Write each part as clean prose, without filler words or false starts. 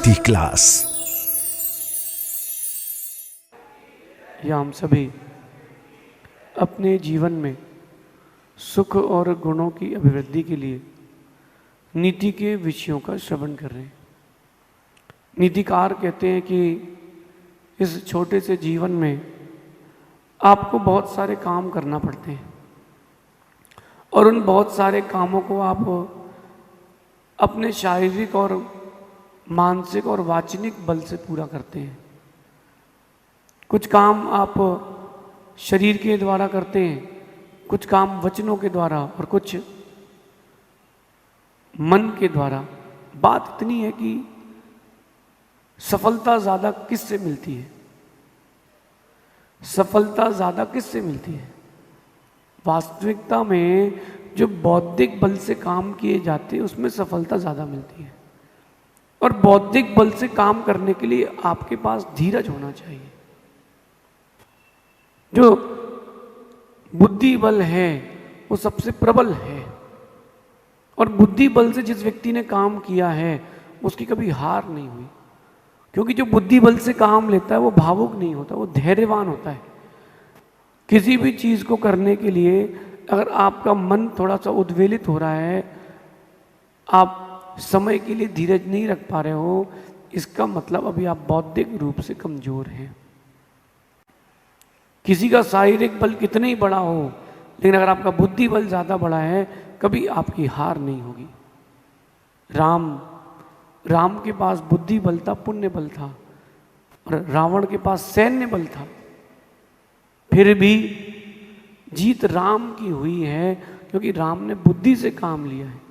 शक्ति क्लास। या हम सभी अपने जीवन में सुख और गुणों की अभिवृद्धि के लिए नीति के विषयों का श्रवण कर रहे हैं। नीतिकार कहते हैं कि इस छोटे से जीवन में आपको बहुत सारे काम करना पड़ते हैं और उन बहुत सारे कामों को आप अपने शारीरिक और मानसिक और वाचनिक बल से पूरा करते हैं। कुछ काम आप शरीर के द्वारा करते हैं, कुछ काम वचनों के द्वारा और कुछ मन के द्वारा। बात इतनी है कि सफलता ज़्यादा किससे मिलती है? सफलता ज़्यादा किससे मिलती है? वास्तविकता में जो बौद्धिक बल से काम किए जाते हैं उसमें सफलता ज़्यादा मिलती है। और बौद्धिक बल से काम करने के लिए आपके पास धीरज होना चाहिए। जो बुद्धि बल है वो सबसे प्रबल है और बुद्धि बल से जिस व्यक्ति ने काम किया है उसकी कभी हार नहीं हुई, क्योंकि जो बुद्धि बल से काम लेता है वो भावुक नहीं होता, वो धैर्यवान होता है। किसी भी चीज़ को करने के लिए अगर आपका मन थोड़ा सा उद्वेलित हो रहा है, आप समय के लिए धीरज नहीं रख पा रहे हो, इसका मतलब अभी आप बौद्धिक रूप से कमजोर हैं। किसी का शारीरिक बल कितना ही बड़ा हो, लेकिन अगर आपका बुद्धि बल ज़्यादा बड़ा है कभी आपकी हार नहीं होगी। राम के पास बुद्धि बल था, पुण्य बल था, और रावण के पास सैन्य बल था, फिर भी जीत राम की हुई है क्योंकि राम ने बुद्धि से काम लिया है।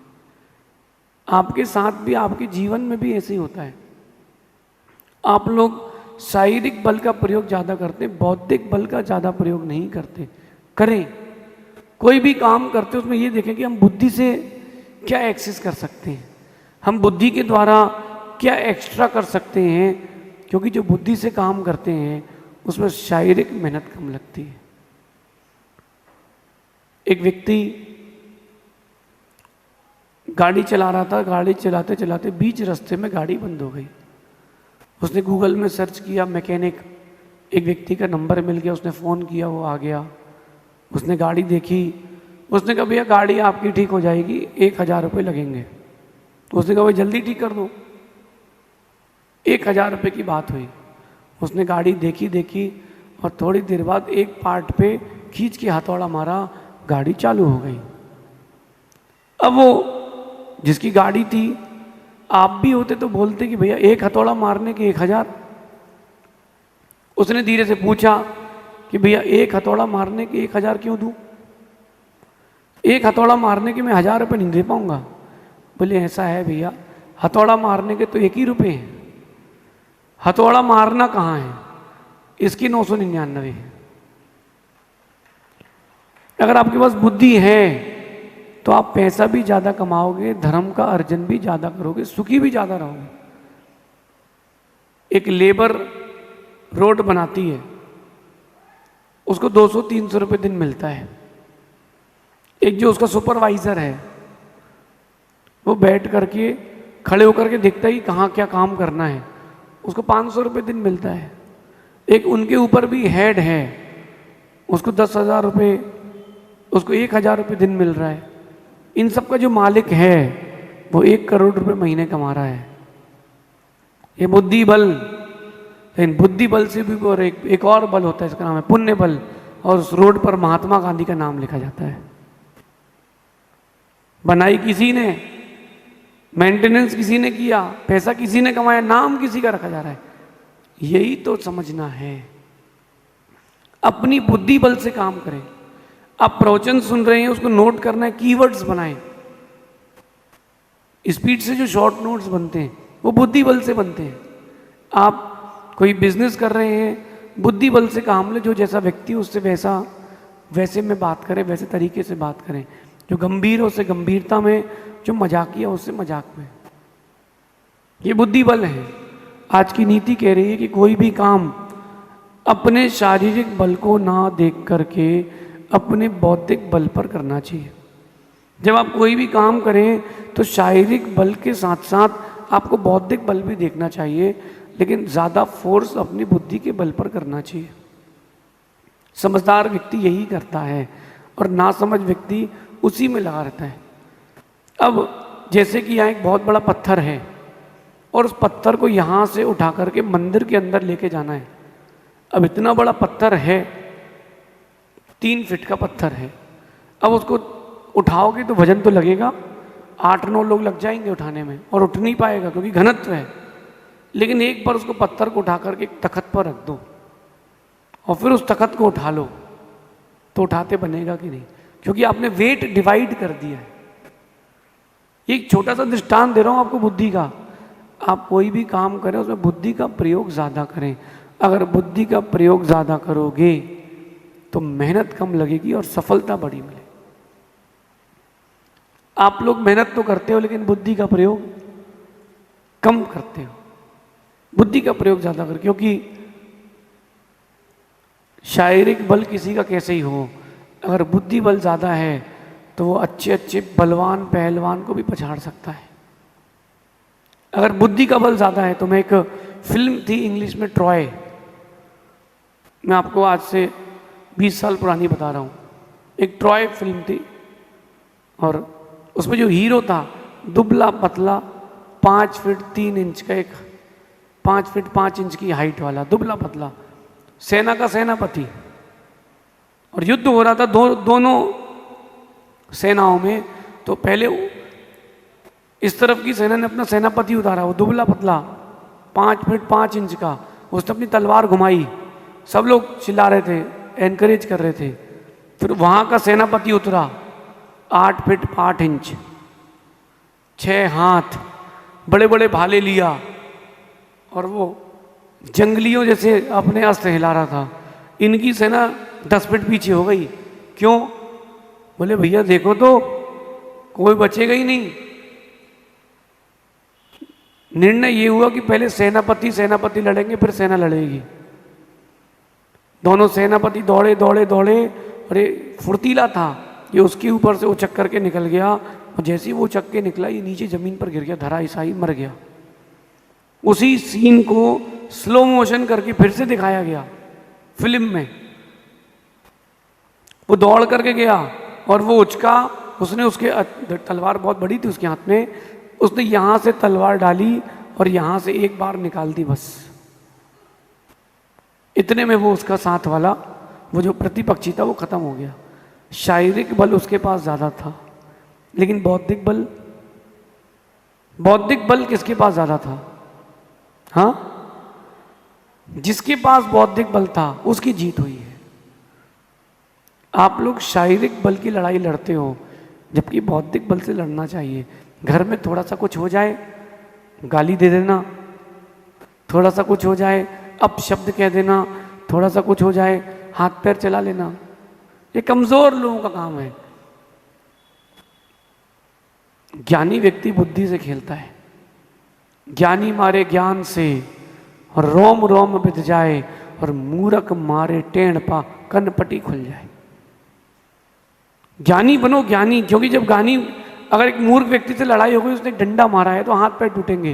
आपके साथ भी, आपके जीवन में भी ऐसे ही होता है। आप लोग शारीरिक बल का प्रयोग ज़्यादा करते हैं, बौद्धिक बल का ज़्यादा प्रयोग नहीं करते। करें, कोई भी काम करते हैं उसमें ये देखें कि हम बुद्धि से क्या एक्सेस कर सकते हैं, हम बुद्धि के द्वारा क्या एक्स्ट्रा कर सकते हैं, क्योंकि जो बुद्धि से काम करते हैं उसमें शारीरिक मेहनत कम लगती है। एक व्यक्ति गाड़ी चला रहा था, गाड़ी चलाते चलाते बीच रास्ते में गाड़ी बंद हो गई। उसने गूगल में सर्च किया, मैकेनिक, एक व्यक्ति का नंबर मिल गया, उसने फ़ोन किया, वो आ गया। उसने गाड़ी देखी, उसने कहा भैया गाड़ी आपकी ठीक हो जाएगी, 1000 रुपये लगेंगे। उसने कहा भाई जल्दी ठीक कर दो। 1000 रुपये की बात हुई। उसने गाड़ी देखी और थोड़ी देर बाद एक पार्ट पे खींच के हथौड़ा मारा, गाड़ी चालू हो गई। अब वो जिसकी गाड़ी थी, आप भी होते तो बोलते कि भैया एक हथौड़ा मारने के 1000। उसने धीरे से पूछा कि भैया एक हथौड़ा मारने के 1000 क्यों दूं? एक हथौड़ा मारने के मैं 1000 रुपये नहीं दे पाऊंगा। बोले ऐसा है भैया, हथौड़ा मारने के तो 1 ही रुपये हैं, हथौड़ा मारना कहाँ है, इसकी 999 है। अगर आपके पास बुद्धि है तो आप पैसा भी ज़्यादा कमाओगे, धर्म का अर्जन भी ज़्यादा करोगे, सुखी भी ज़्यादा रहोगे। एक लेबर रोड बनाती है, उसको 200-300 रुपये दिन मिलता है। एक जो उसका सुपरवाइज़र है वो बैठ करके, खड़े होकर के देखता है कि कहाँ क्या काम करना है, उसको 500 रुपये दिन मिलता है। एक उनके ऊपर भी हेड है, उसको 10,000 रुपये, उसको 1,000 रुपये दिन मिल रहा है। इन सब का जो मालिक है वो 1 करोड़ रुपए महीने कमा रहा है। ये बुद्धि बल। लेकिन बुद्धि बल से भी और एक और बल होता है, इसका नाम है पुण्य बल, और उस रोड पर महात्मा गांधी का नाम लिखा जाता है। बनाई किसी ने, मेंटेनेंस किसी ने किया, पैसा किसी ने कमाया, नाम किसी का रखा जा रहा है। यही तो समझना है। अपनी बुद्धि बल से काम करें। आप प्रवचन सुन रहे हैं, उसको नोट करना है, कीवर्ड्स बनाएं। स्पीड से जो शॉर्ट नोट्स बनते हैं वो बुद्धि बल से बनते हैं। आप कोई बिजनेस कर रहे हैं, बुद्धि बल से काम ले। जो जैसा व्यक्ति उससे वैसे में बात करें, वैसे तरीके से बात करें। जो गंभीर है उससे गंभीरता में, जो मजाकिया उससे मजाक में। ये बुद्धि बल है। आज की नीति कह रही है कि कोई भी काम अपने शारीरिक बल को ना देख करके अपने बौद्धिक बल पर करना चाहिए। जब आप कोई भी काम करें तो शारीरिक बल के साथ साथ आपको बौद्धिक बल भी देखना चाहिए, लेकिन ज़्यादा फोर्स अपनी बुद्धि के बल पर करना चाहिए। समझदार व्यक्ति यही करता है और नासमझ व्यक्ति उसी में लगा रहता है। अब जैसे कि यहाँ एक बहुत बड़ा पत्थर है और उस पत्थर को यहाँ से उठा करके मंदिर के अंदर लेके जाना है। अब इतना बड़ा पत्थर है, 3 फीट का पत्थर है, अब उसको उठाओगे तो वजन तो लगेगा, 8-9 लोग लग जाएंगे उठाने में और उठ नहीं पाएगा क्योंकि घनत्व है। लेकिन एक बार उसको पत्थर को उठा करके एक तख्त पर रख दो और फिर उस तख्त को उठा लो तो उठाते बनेगा कि नहीं, क्योंकि आपने वेट डिवाइड कर दिया है। एक छोटा सा दृष्टांत दे रहा हूं आपको बुद्धि का। आप कोई भी काम करें उसमें बुद्धि का प्रयोग ज़्यादा करें। अगर बुद्धि का प्रयोग ज़्यादा करोगे तो मेहनत कम लगेगी और सफलता बड़ी मिलेगी। आप लोग मेहनत तो करते हो लेकिन बुद्धि का प्रयोग कम करते हो। बुद्धि का प्रयोग ज़्यादा कर, क्योंकि शारीरिक बल किसी का कैसे ही हो, अगर बुद्धि बल ज़्यादा है तो वो अच्छे अच्छे बलवान पहलवान को भी पछाड़ सकता है। अगर बुद्धि का बल ज़्यादा है तो मैं एक फिल्म थी इंग्लिश में ट्रॉय, मैं आपको आज से 20 साल पुरानी बता रहा हूँ। एक ट्रॉय फिल्म थी और उसमें जो हीरो था दुबला पतला 5 फीट 3 इंच का, एक 5 फीट 5 इंच की हाइट वाला दुबला पतला, सेना का सेनापति, और युद्ध हो रहा था दोनों सेनाओं में। तो पहले इस तरफ की सेना ने अपना सेनापति उतारा, वो दुबला पतला 5 फीट 5 इंच का, उसने अपनी तलवार घुमाई, सब लोग चिल्ला रहे थे, एनकरेज कर रहे थे। फिर वहाँ का सेनापति उतरा 8 फीट 8 इंच, 6 हाथ, बड़े बड़े भाले लिया और वो जंगलियों जैसे अपने अस्त्र हिला रहा था। इनकी सेना 10 फीट पीछे हो गई। क्यों? बोले भैया देखो तो कोई बचेगा ही नहीं। निर्णय ये हुआ कि पहले सेनापति लड़ेंगे फिर सेना लड़ेगी। दोनों सेनापति दौड़े दौड़े दौड़े, अरे फुर्तीला था ये, उसके ऊपर से उछक करके निकल गया और जैसे ही वो उछक के निकला ये नीचे जमीन पर गिर गया, धरा ईसाई मर गया। उसी सीन को स्लो मोशन करके फिर से दिखाया गया फिल्म में। वो दौड़ करके गया और वो उचका, उसने उसके तलवार बहुत बड़ी थी उसके हाथ में, उसने यहां से तलवार डाली और यहां से एक बार निकाल दी बस। इतने में वो उसका साथ वाला वो जो प्रतिपक्षी था वो खत्म हो गया। शारीरिक बल उसके पास ज्यादा था, लेकिन बौद्धिक बल किसके पास ज्यादा था? हाँ, जिसके पास बौद्धिक बल था उसकी जीत हुई है। आप लोग शारीरिक बल की लड़ाई लड़ते हो, जबकि बौद्धिक बल से लड़ना चाहिए। घर में थोड़ा सा कुछ हो जाए गाली दे देना, थोड़ा सा कुछ हो जाए अपशब्द कह देना, थोड़ा सा कुछ हो जाए हाथ पैर चला लेना, ये कमजोर लोगों का काम है। ज्ञानी व्यक्ति बुद्धि से खेलता है। ज्ञानी मारे ज्ञान से और रोम रोम बिध जाए, और मूर्ख मारे टेढ़ पा कनपटी खुल जाए। ज्ञानी बनो ज्ञानी, क्योंकि जब ज्ञानी, अगर एक मूर्ख व्यक्ति से लड़ाई हो गई, उसने डंडा मारा है तो हाथ पैर टूटेंगे,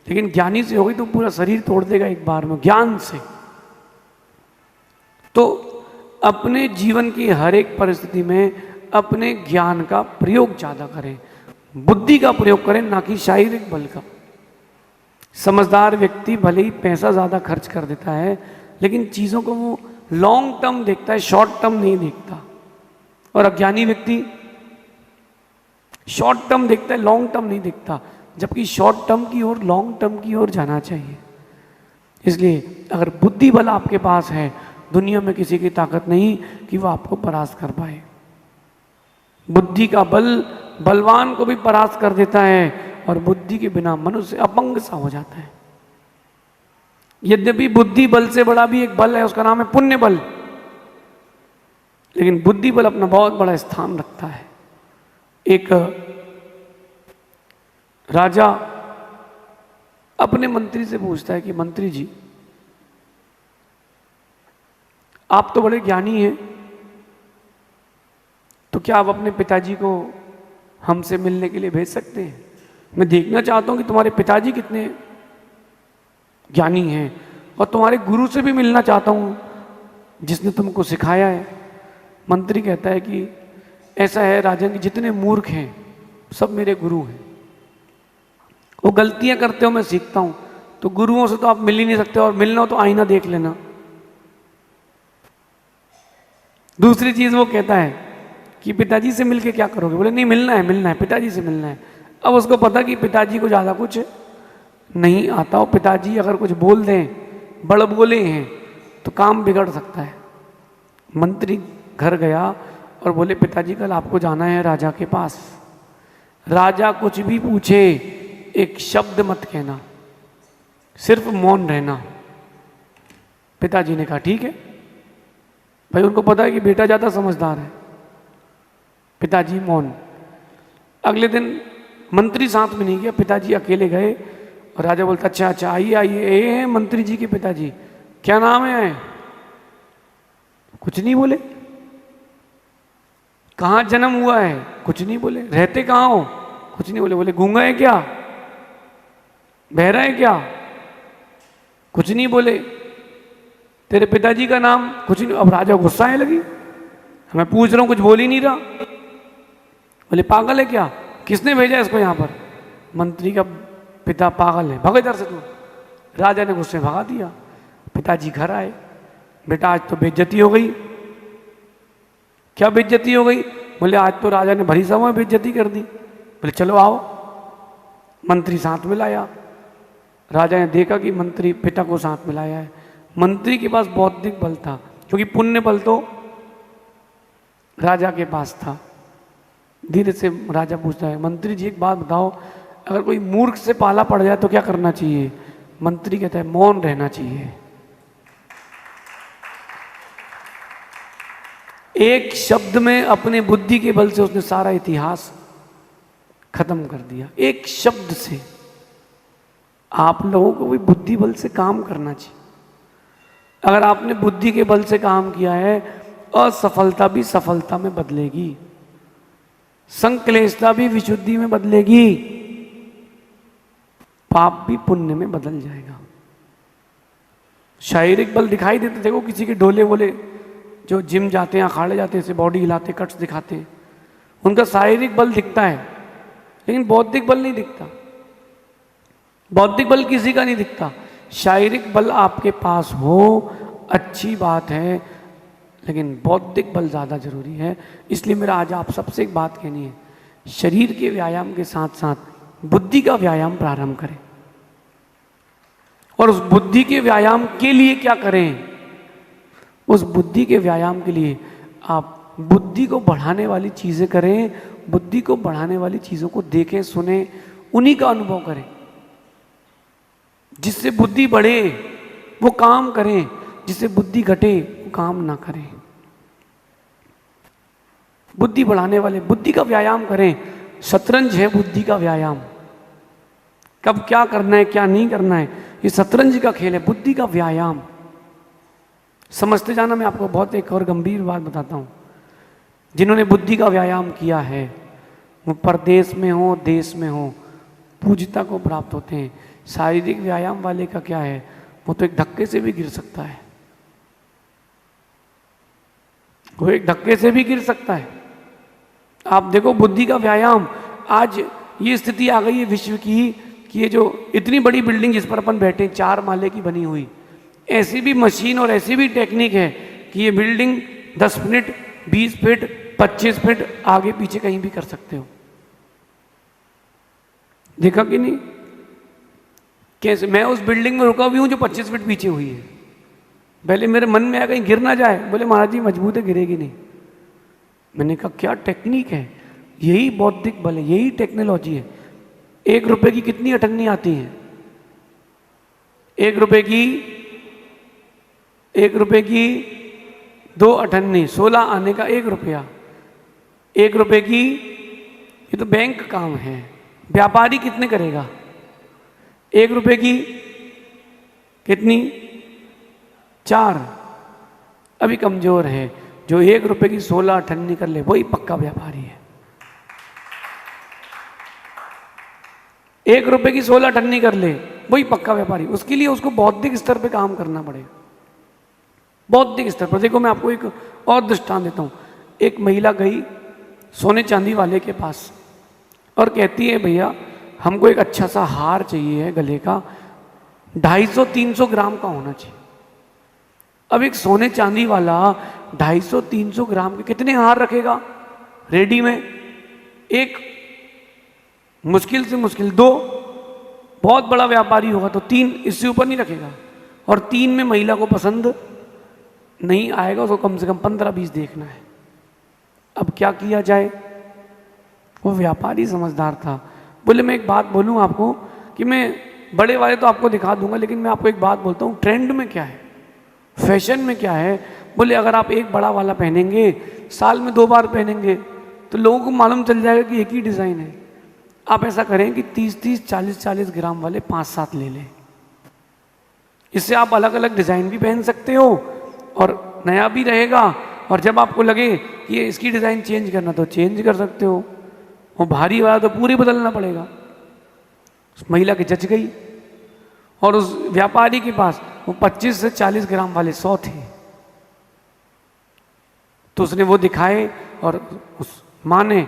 लेकिन ज्ञानी से हो गई तो पूरा शरीर तोड़ देगा एक बार में ज्ञान से। तो अपने जीवन की हर एक परिस्थिति में अपने ज्ञान का प्रयोग ज्यादा करें, बुद्धि का प्रयोग करें, ना कि शारीरिक बल का। समझदार व्यक्ति भले ही पैसा ज्यादा खर्च कर देता है, लेकिन चीजों को वो लॉन्ग टर्म देखता है, शॉर्ट टर्म नहीं देखता। और अज्ञानी व्यक्ति शॉर्ट टर्म देखता है, लॉन्ग टर्म नहीं देखता, जबकि शॉर्ट टर्म की ओर लॉन्ग टर्म की ओर जाना चाहिए। इसलिए अगर बुद्धि बल आपके पास है, दुनिया में किसी की ताकत नहीं कि वो आपको परास्त कर पाए। बुद्धि का बल बलवान को भी परास्त कर देता है, और बुद्धि के बिना मनुष्य अपंग सा हो जाता है। यद्यपि बुद्धि बल से बड़ा भी एक बल है, उसका नाम है पुण्य बल, लेकिन बुद्धि बल अपना बहुत बड़ा स्थान रखता है। एक राजा अपने मंत्री से पूछता है कि मंत्री जी, आप तो बड़े ज्ञानी हैं, तो क्या आप अपने पिताजी को हमसे मिलने के लिए भेज सकते हैं? मैं देखना चाहता हूँ कि तुम्हारे पिताजी कितने ज्ञानी हैं, और तुम्हारे गुरु से भी मिलना चाहता हूँ जिसने तुमको सिखाया है। मंत्री कहता है कि ऐसा है राजन, कि जितने मूर्ख हैं सब मेरे गुरु हैं। वो गलतियां करते हो मैं सीखता हूं, तो गुरुओं से तो आप मिल ही नहीं सकते, और मिलना हो तो आईना देख लेना। दूसरी चीज वो कहता है कि पिताजी से मिलके क्या करोगे? बोले नहीं, मिलना है, पिताजी से मिलना है। अब उसको पता कि पिताजी को ज़्यादा कुछ नहीं आता हो, पिताजी अगर कुछ बोल दें, बड़ बोले हैं, तो काम बिगड़ सकता है। मंत्री घर गया और बोले पिताजी कल आपको जाना है राजा के पास, राजा कुछ भी पूछे एक शब्द मत कहना, सिर्फ मौन रहना। पिताजी ने कहा ठीक है, भाई उनको पता है कि बेटा ज़्यादा समझदार है। पिताजी मौन। अगले दिन मंत्री साथ में नहीं गया, पिताजी अकेले गए, और राजा बोलता अच्छा अच्छा आइए आइए, ये हैं मंत्री जी के पिताजी, क्या नाम है? कुछ नहीं बोले। कहाँ जन्म हुआ है? कुछ नहीं बोले। रहते कहाँ हो? कुछ नहीं बोले। बोले गूंगा है क्या? बहरा है क्या? कुछ नहीं बोले। तेरे पिताजी का नाम? कुछ नहीं। अब राजा गुस्सा आने लगी, मैं पूछ रहा हूं कुछ बोल ही नहीं रहा। बोले पागल है क्या? किसने भेजा इसको यहाँ पर? मंत्री का पिता पागल है, भाग इधर से तू। राजा ने गुस्से भगा दिया। पिताजी घर आए, बेटा आज तो बेइज्जती हो गई। क्या बेइज्जती हो गई? बोले आज तो राजा ने भरी सभा में बेइज्जती कर दी। बोले चलो आओ। मंत्री साथ में लाया। राजा ने देखा कि मंत्री पिता को साथ में लाया है। मंत्री के पास बौद्धिक बल था, क्योंकि पुण्य बल तो राजा के पास था। धीरे से राजा पूछता है मंत्री जी एक बात बताओ, अगर कोई मूर्ख से पाला पड़ जाए तो क्या करना चाहिए? मंत्री कहता है मौन रहना चाहिए। एक शब्द में अपने बुद्धि के बल से उसने सारा इतिहास खत्म कर दिया, एक शब्द से। आप लोगों को भी बुद्धि बल से काम करना चाहिए। अगर आपने बुद्धि के बल से काम किया है, असफलता भी सफलता में बदलेगी, संक्लेशता भी विशुद्धि में बदलेगी, पाप भी पुण्य में बदल जाएगा। शारीरिक बल दिखाई देते, देखो किसी के ढोले वोले जो जिम जाते हैं, अखाड़े जाते हैं, बॉडी हिलाते, कट्स दिखाते हैं, उनका शारीरिक बल दिखता है, लेकिन बौद्धिक बल नहीं दिखता। बौद्धिक बल किसी का नहीं दिखता। शारीरिक बल आपके पास हो अच्छी बात है, लेकिन बौद्धिक बल ज़्यादा जरूरी है। इसलिए मेरा आज आप सबसे एक बात कहनी है, शरीर के व्यायाम के साथ साथ बुद्धि का व्यायाम प्रारंभ करें। और उस बुद्धि के व्यायाम के लिए क्या करें? उस बुद्धि के व्यायाम के लिए आप बुद्धि को बढ़ाने वाली चीज़ें करें, बुद्धि को बढ़ाने वाली चीज़ों को देखें, सुने, उन्हीं का अनुभव करें। जिससे बुद्धि बढ़े वो काम करें, जिससे बुद्धि घटे वो काम ना करें। बुद्धि बढ़ाने वाले बुद्धि का व्यायाम करें। शतरंज है बुद्धि का व्यायाम। कब क्या करना है क्या नहीं करना है, ये शतरंज का खेल है, बुद्धि का व्यायाम। समझते जाना। मैं आपको बहुत एक और गंभीर बात बताता हूँ। जिन्होंने बुद्धि का व्यायाम किया है वो परदेश में हो देश में हो पूज्यता को प्राप्त होते हैं। शारीरिक व्यायाम वाले का क्या है, वो तो एक धक्के से भी गिर सकता है, वो एक धक्के से भी गिर सकता है। आप देखो बुद्धि का व्यायाम, आज ये स्थिति आ गई है विश्व की कि ये जो इतनी बड़ी बिल्डिंग जिस पर अपन बैठे 4 माले की बनी हुई, ऐसी भी मशीन और ऐसी भी टेक्निक है कि ये बिल्डिंग 10 फीट 20 फीट 25 फीट आगे पीछे कहीं भी कर सकते हो। देखा कि नहीं? कैसे? मैं उस बिल्डिंग में रुका भी हूं जो 25 फीट पीछे हुई है। पहले मेरे मन में आया कहीं गिर ना जाए, बोले महाराज जी मजबूत है, गिरेगी नहीं। मैंने कहा क्या टेक्निक है, यही बौद्धिक बल है, यही टेक्नोलॉजी है। 1 रुपए की कितनी अठन्नी आती है? 1 रुपए की 2 अठन्नी, 16 आने का 1 रुपया। 1 रुपए की, ये तो बैंक काम है। व्यापारी कितने करेगा? 1 रुपए की कितनी? 4। अभी कमजोर है। जो 1 रुपए की 16 अठन्नी कर ले वही पक्का व्यापारी है। 1 रुपए की 16 टन्नी कर ले, वही पक्का व्यापारी। उसके लिए उसको बौद्धिक स्तर पे काम करना पड़ेगा, बौद्धिक स्तर पर। देखो मैं आपको एक और दृष्टांत देता हूँ। एक महिला गई सोने चांदी वाले के पास और कहती है भैया हमको एक अच्छा सा हार चाहिए है गले का, 250-300 ग्राम का होना चाहिए। अब एक सोने चांदी वाला 250-300 ग्राम के कितने हार रखेगा रेडी में? एक, मुश्किल से मुश्किल 2, बहुत बड़ा व्यापारी होगा तो 3, इससे ऊपर नहीं रखेगा। और 3 में महिला को पसंद नहीं आएगा, उसको कम से कम 15-20 देखना है। अब क्या किया जाए? वो व्यापारी समझदार था, बोले मैं एक बात बोलूं आपको कि मैं बड़े वाले तो आपको दिखा दूंगा, लेकिन मैं आपको एक बात बोलता हूँ, ट्रेंड में क्या है, फैशन में क्या है। बोले अगर आप एक बड़ा वाला पहनेंगे, साल में 2 बार पहनेंगे, तो लोगों को मालूम चल जाएगा कि एक ही डिज़ाइन है। आप ऐसा करें कि 30-30, 40-40 ग्राम वाले 5-7 ले लें। इससे आप अलग अलग डिज़ाइन भी पहन सकते हो और नया भी रहेगा, और जब आपको लगे कि ये इसकी डिज़ाइन चेंज करना तो चेंज कर सकते हो। वो भारी वाला तो पूरी बदलना पड़ेगा। उस महिला की जच गई, और उस व्यापारी के पास वो 25 से 40 ग्राम वाले 100 थे। तो उसने वो दिखाए और उस माँ ने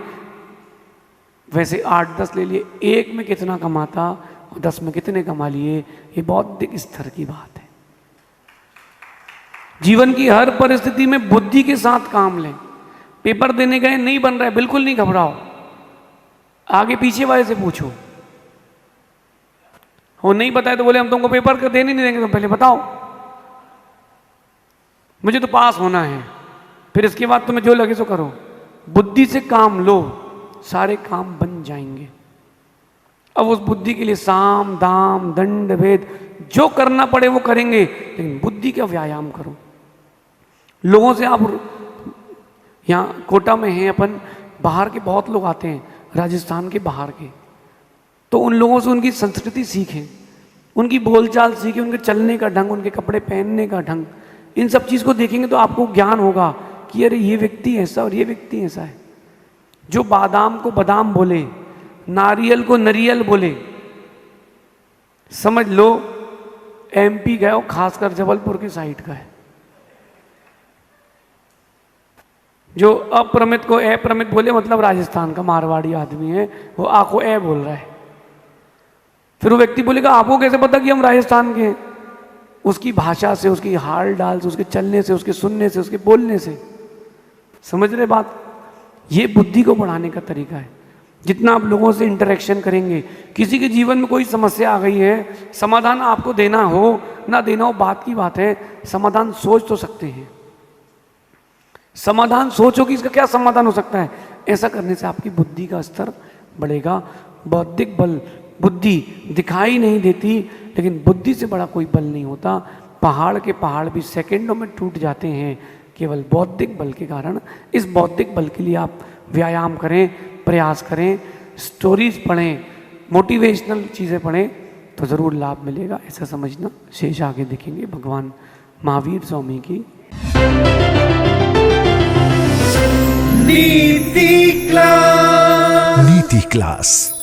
वैसे 8-10 ले लिए। एक में कितना कमाता और 10 में कितने कमा लिए, ये बौद्धिक स्तर की बात है। जीवन की हर परिस्थिति में बुद्धि के साथ काम लें। पेपर देने गए, नहीं बन रहा है, बिल्कुल नहीं घबराओ, आगे पीछे वाले से पूछो। वो नहीं बताए तो बोले हम तुमको पेपर कर देने नहीं देंगे, तुम पहले बताओ, मुझे तो पास होना है, फिर इसके बाद तुम्हें जो लगे सो करो। बुद्धि से काम लो, सारे काम बन जाएंगे। अब उस बुद्धि के लिए साम दाम दंड भेद जो करना पड़े वो करेंगे, लेकिन बुद्धि का व्यायाम करो। लोगों से आप, यहाँ कोटा में हैं अपन, बाहर के बहुत लोग आते हैं, राजस्थान के बाहर के, तो उन लोगों से उनकी संस्कृति सीखें, उनकी बोलचाल सीखें, उनके चलने का ढंग, उनके कपड़े पहनने का ढंग, इन सब चीज़ को देखेंगे तो आपको ज्ञान होगा कि अरे ये व्यक्ति ऐसा और ये व्यक्ति ऐसा है। जो बादाम को बादाम बोले, नारियल को नरियल बोले, समझ लो MP गए, खासकर जबलपुर की साइड का है। जो अप्रमित को अप्रमित बोले, मतलब राजस्थान का मारवाड़ी आदमी है, वो आ को ए बोल रहा है। फिर वो व्यक्ति बोलेगा आपको कैसे पता कि हम राजस्थान के हैं? उसकी भाषा से, उसकी हाल डाल से, उसके चलने से, उसके सुनने से, उसके बोलने से। समझ रहे बात? ये बुद्धि को बढ़ाने का तरीका है। जितना आप लोगों से इंटरेक्शन करेंगे, किसी के जीवन में कोई समस्या आ गई है, समाधान आपको देना हो ना देना हो बात की बात है, समाधान सोच तो सकते हैं। समाधान सोचो कि इसका क्या समाधान हो सकता है, ऐसा करने से आपकी बुद्धि का स्तर बढ़ेगा। बौद्धिक बल, बुद्धि दिखाई नहीं देती, लेकिन बुद्धि से बड़ा कोई बल नहीं होता। पहाड़ के पहाड़ भी सेकंडों में टूट जाते हैं केवल बौद्धिक बल के कारण। इस बौद्धिक बल के लिए आप व्यायाम करें, प्रयास करें, स्टोरीज पढ़ें, मोटिवेशनल चीज़ें पढ़ें, तो ज़रूर लाभ मिलेगा, ऐसा समझना। शेष आगे देखेंगे। भगवान महावीर स्वामी की नीति क्लास।